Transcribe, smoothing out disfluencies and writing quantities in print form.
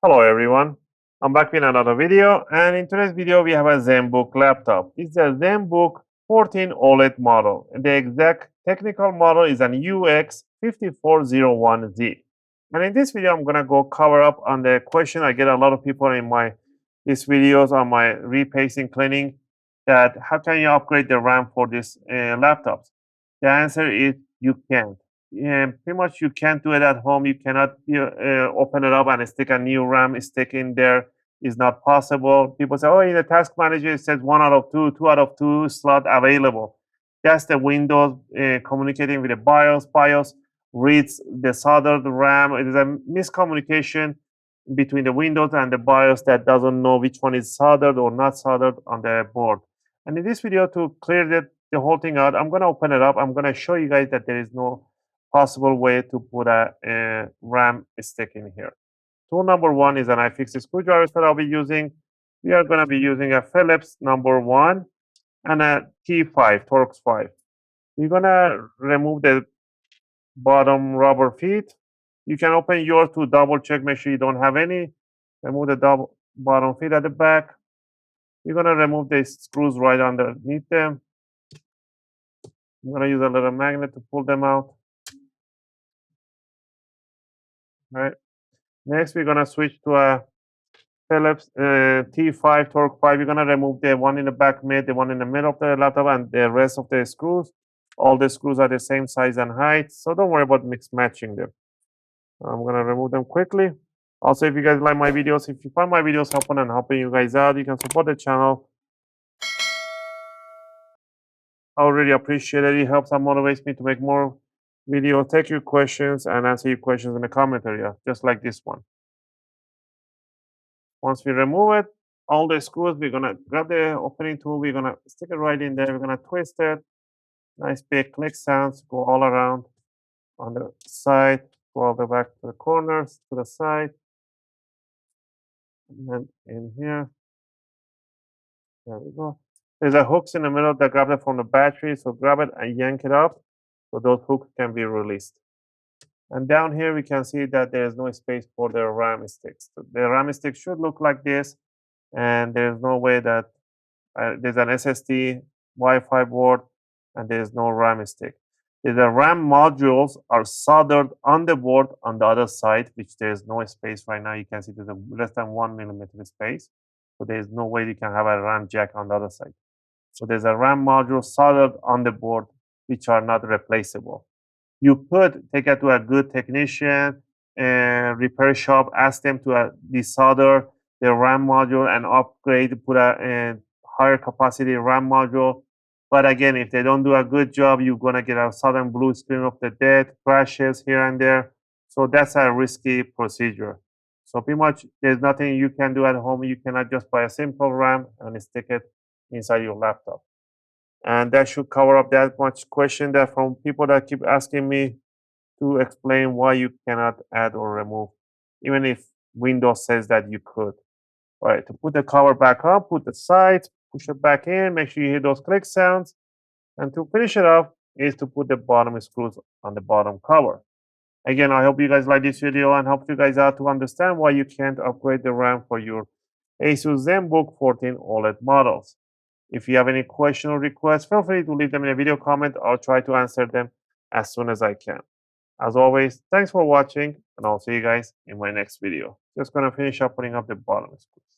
Hello everyone, I'm back with another video, and in today's video we have a Zenbook laptop. It's a Zenbook 14 OLED model. The exact technical model is an UX5401Z. And in this video I'm going to go cover up on the question I get a lot of people in these videos on my repacing cleaning, that how can you upgrade the RAM for this laptops? The answer is you can't. Pretty much you can't do it at home. You cannot open it up and stick a new RAM stick in there. Is not possible. People say, oh, in the task manager it says 1 out of 2, 2 out of 2 slot available. That's the Windows communicating with the BIOS. BIOS reads the soldered RAM. It is a miscommunication between the Windows and the BIOS that doesn't know which one is soldered or not soldered on the board. And in this video, to clear the whole thing out, I'm going to open it up. I'm going to show you guys that there is no possible way to put a RAM stick in here. Tool number one is an iFixit screwdriver that I'll be using. We are going to be using a Phillips number 1 and a T5, Torx 5. You're going to remove the bottom rubber feet. You can open yours to double check, make sure you don't have any. Remove the bottom feet at the back. You're going to remove the screws right underneath them. I'm going to use a little magnet to pull them out. All right. Next, we're going to switch to a Phillips T5, Torx 5. You're going to remove the one in the back mid, the one in the middle of the laptop, and the rest of the screws. All the screws are the same size and height, so don't worry about matching them. I'm going to remove them quickly. Also, if you guys like my videos, if you find my videos helpful and helping you guys out, you can support the channel. I would really appreciate it. It helps and motivates me to make more videos, take your questions, and answer your questions in the comment area, just like this one. Once we remove it, all the screws, we're going to grab the opening tool, we're going to stick it right in there, we're going to twist it. Nice big click sounds, go all around on the side, go all the way back to the corners, to the side, and then in here. There we go. There's a hooks in the middle that grab it from the battery, so grab it and yank it up so those hooks can be released. And down here we can see that there is no space for the RAM sticks. So the RAM stick should look like this, and there's no way that there's an SSD, Wi-Fi board, and there's no RAM stick. The RAM modules are soldered on the board on the other side, which there's no space right now. You can see there's a less than 1 millimeter space. So there's no way you can have a RAM jack on the other side. So there's a RAM module soldered on the board, which are not replaceable. You could take it to a good technician, repair shop, ask them to desolder the RAM module and upgrade, put a higher capacity RAM module. But again, if they don't do a good job, you're going to get a sudden blue screen of the death, crashes here and there. So that's a risky procedure. So pretty much there's nothing you can do at home. You cannot just buy a simple RAM and stick it inside your laptop. And that should cover up that much question that from people that keep asking me to explain why you cannot add or remove, even if Windows says that you could. All right, to put the cover back up, put the sides, push it back in, make sure you hear those click sounds. And to finish it off is to put the bottom screws on the bottom cover. Again, I hope you guys like this video and help you guys out to understand why you can't upgrade the RAM for your ASUS Zenbook 14 OLED models. If you have any question or requests, feel free to leave them in a video comment. I'll try to answer them as soon as I can. As always, thanks for watching, and I'll see you guys in my next video. Just going to finish up putting up the bottom screws.